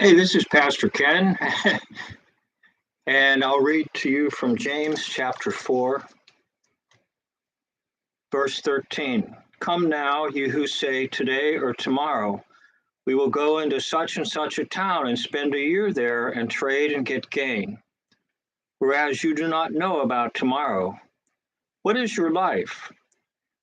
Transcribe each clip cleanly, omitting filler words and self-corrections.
Hey, this is Pastor Ken, and I'll read to you from James chapter 4, verse 13. Come now, you who say today or tomorrow, we will go into such and such a town and spend a year there and trade and get gain, whereas you do not know about tomorrow. What is your life?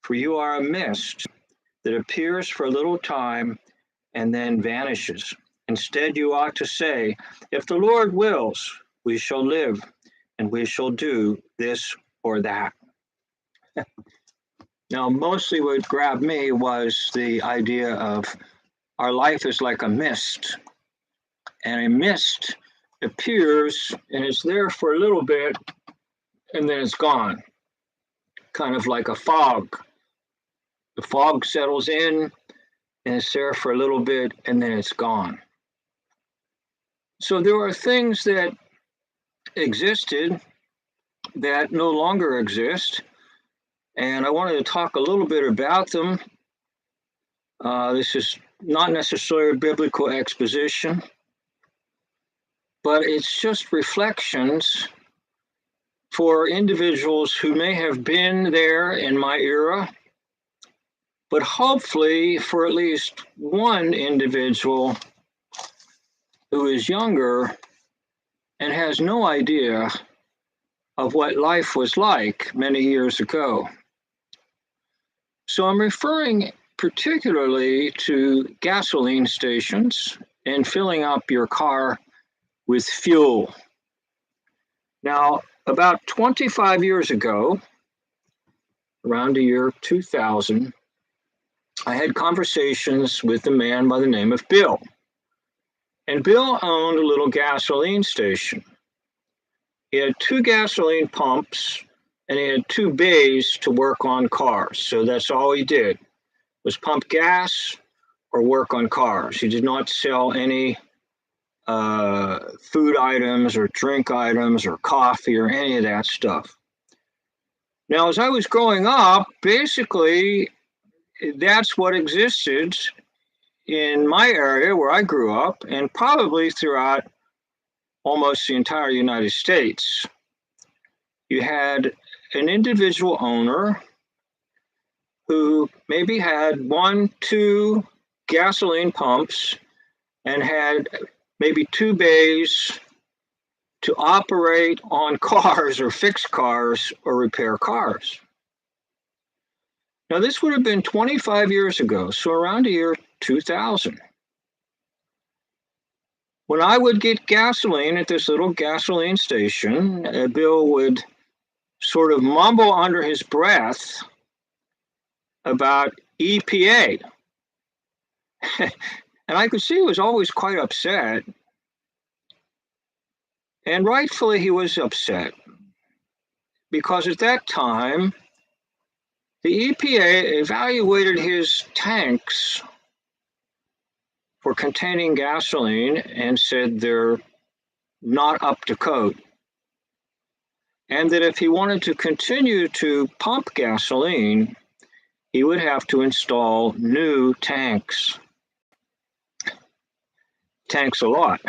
For you are a mist that appears for a little time and then vanishes. Instead, you ought to say, if the Lord wills, we shall live and we shall do this or that. Now, mostly what grabbed me was the idea of our life is like a mist, and a mist appears and it's there for a little bit and then it's gone, kind of like a fog. The fog settles in and it's there for a little bit and then it's gone. So there are things that existed that no longer exist, and I wanted to talk a little bit about them. This is not necessarily a biblical exposition, but it's just reflections for individuals who may have been there in my era, but hopefully for at least one individual who is younger and has no idea of what life was like many years ago. So I'm referring particularly to gasoline stations and filling up your car with fuel. Now, about 25 years ago, around the year 2000, I had conversations with a man by the name of Bill. And Bill owned a little gasoline station. He had 2 gasoline pumps and he had 2 bays to work on cars. So that's all he did, was pump gas or work on cars. He did not sell any food items or drink items or coffee or any of that stuff. Now, as I was growing up, basically, that's what existed in my area where I grew up and probably throughout almost the entire United States. You had an individual owner who maybe had 1, 2 gasoline pumps and had maybe 2 bays to operate on cars or fix cars or repair cars. Now, this would have been 25 years ago, so around the year 2000. When I would get gasoline at this little gasoline station, Bill would sort of mumble under his breath about EPA. And I could see he was always quite upset. And rightfully, he was upset because at that time, the EPA evaluated his tanks for containing gasoline and said they're not up to code. And that if he wanted to continue to pump gasoline, he would have to install new tanks. Tanks a lot.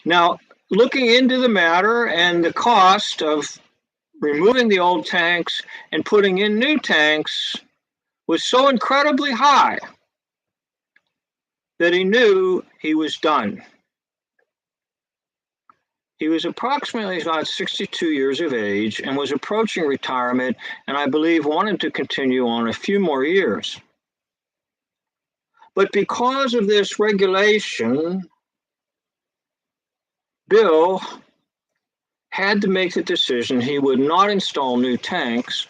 Now, looking into the matter and the cost of removing the old tanks and putting in new tanks was so incredibly high that he knew he was done. He was approximately about 62 years of age and was approaching retirement, and I believe wanted to continue on a few more years. But because of this regulation, Bill had to make the decision he would not install new tanks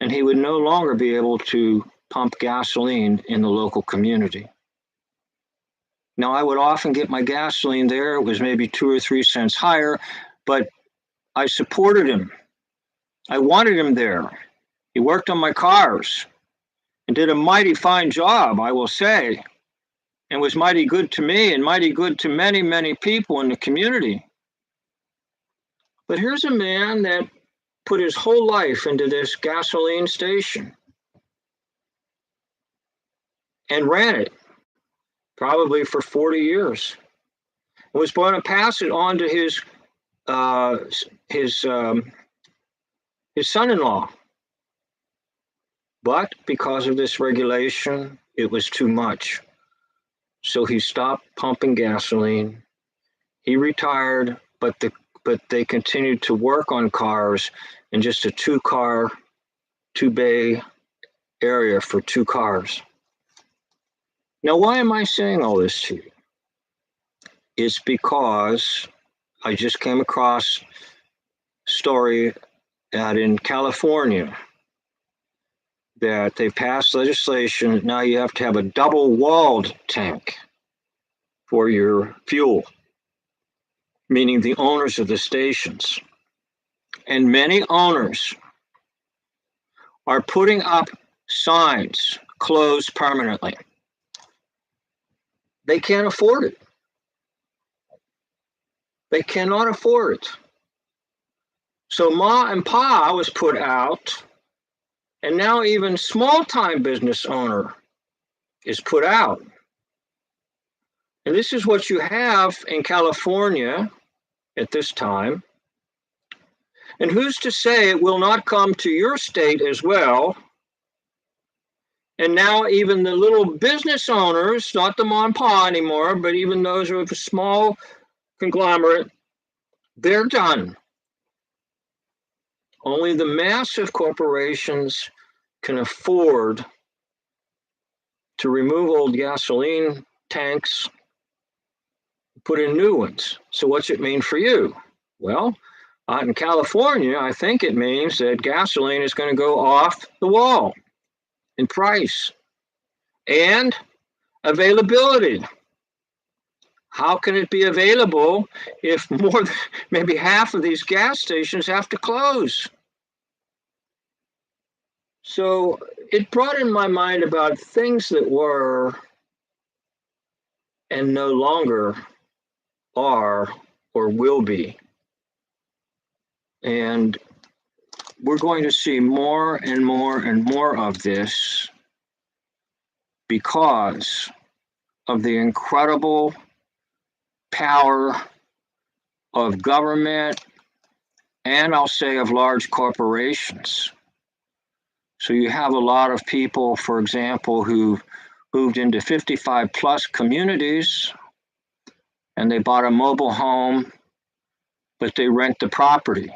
and he would no longer be able to pump gasoline in the local community. Now, I would often get my gasoline there. It was maybe 2 or 3 cents higher, but I supported him. I wanted him there. He worked on my cars and did a mighty fine job, I will say, and was mighty good to me and mighty good to many, many people in the community. But here's a man that put his whole life into this gasoline station and ran it probably for 40 years. He was going to pass it on to his son-in-law. But because of this regulation, it was too much. So he stopped pumping gasoline. He retired, but they continued to work on cars in just a two-bay area for 2 cars. Now, why am I saying all this to you? It's because I just came across a story that in California that they passed legislation. Now you have to have a double-walled tank for your fuel, meaning the owners of the stations. And many owners are putting up signs, closed permanently. They can't afford it. They cannot afford it. So Ma and Pa was put out, and now even small-time business owner is put out. And this is what you have in California at this time. And who's to say it will not come to your state as well? And now even the little business owners, not the Ma and Pa anymore, but even those who have a small conglomerate, they're done. Only the massive corporations can afford to remove old gasoline tanks, put in new ones. So what's it mean for you? Well, in California, I think it means that gasoline is going to go off the wall in price and availability. How can it be available if more than maybe half of these gas stations have to close? So it brought in my mind about things that were and no longer are or will be. And we're going to see more and more and more of this because of the incredible power of government and I'll say of large corporations. So you have a lot of people, for example, who moved into 55 plus communities and they bought a mobile home, but they rent the property.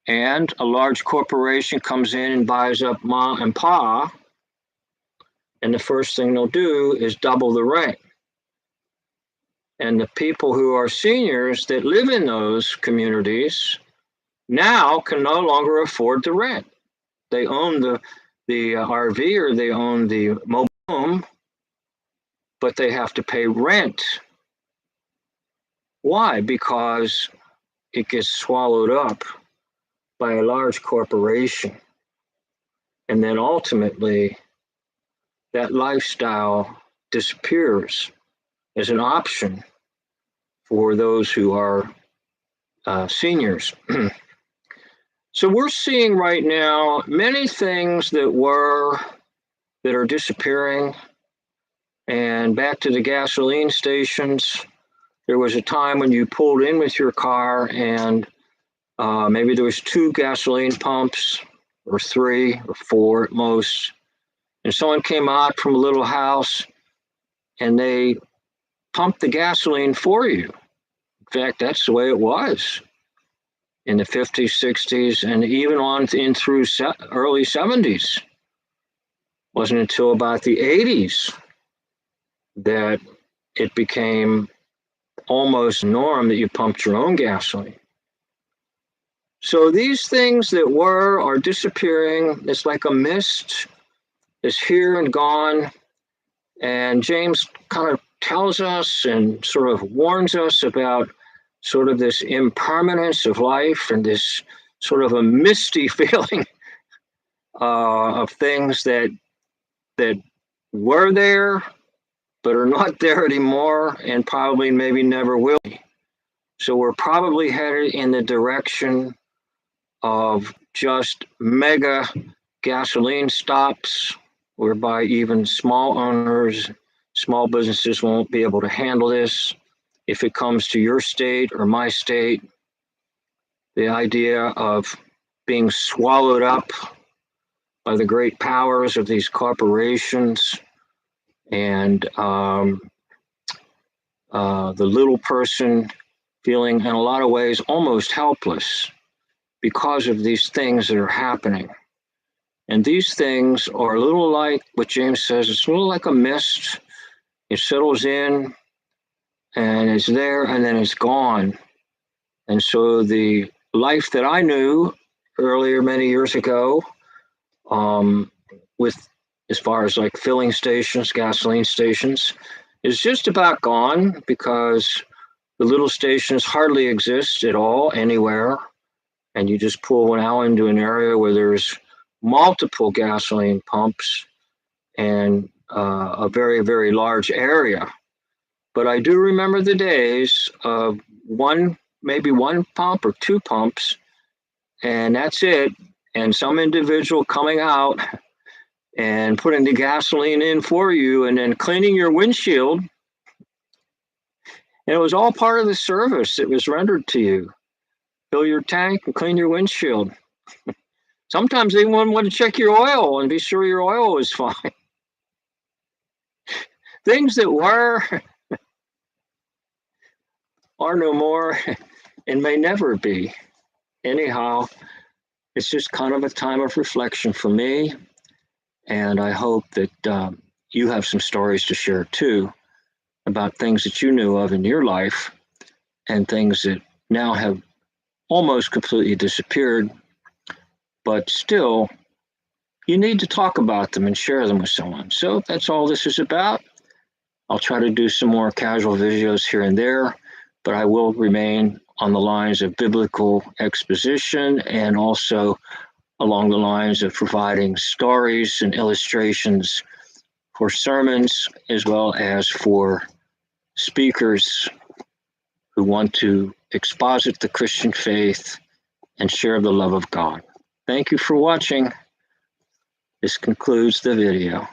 And a large corporation comes in and buys up Ma and Pa, and the first thing they'll do is double the rent. And the people who are seniors that live in those communities now can no longer afford the rent. They own the RV or they own the mobile home, but they have to pay rent. Why? Because it gets swallowed up by a large corporation. And then ultimately, that lifestyle disappears as an option for those who are seniors. So we're seeing right now many things that are disappearing. And back to the gasoline stations, there was a time when you pulled in with your car and maybe there was 2 gasoline pumps or 3 or 4 at most. And someone came out from a little house and they pumped the gasoline for you. In fact, that's the way it was in the 50s, 60s, and even on in through early 70s. Wasn't until about the 80s that it became almost norm that you pumped your own gasoline. So these things that are disappearing. It's like a mist. It's here and gone. And James kind of tells us and sort of warns us about sort of this impermanence of life and this sort of a misty feeling of things that were there but are not there anymore and probably maybe never will be. So we're probably headed in the direction of just mega gasoline stops whereby even small owners Small businesses won't be able to handle this. If it comes to your state or my state, the idea of being swallowed up by the great powers of these corporations and the little person feeling in a lot of ways almost helpless because of these things that are happening. And these things are a little like what James says, it's a little like a mist. It settles in and it's there and then it's gone. And so the life that I knew earlier many years ago, with as far as like filling stations, gasoline stations, is just about gone because the little stations hardly exist at all anywhere. And you just pull now into an area where there's multiple gasoline pumps and a very, very large area. But I do remember the days of maybe one pump or two pumps, and that's it. And some individual coming out and putting the gasoline in for you and then cleaning your windshield. And it was all part of the service that was rendered to you. Fill your tank and clean your windshield. Sometimes they want to check your oil and be sure your oil is fine. Things that were are no more and may never be. Anyhow, it's just kind of a time of reflection for me. And I hope that you have some stories to share too about things that you knew of in your life and things that now have almost completely disappeared, but still you need to talk about them and share them with someone. So that's all this is about. I'll try to do some more casual videos here and there, but I will remain on the lines of biblical exposition and also along the lines of providing stories and illustrations for sermons as well as for speakers who want to exposit the Christian faith and share the love of God. Thank you for watching. This concludes the video.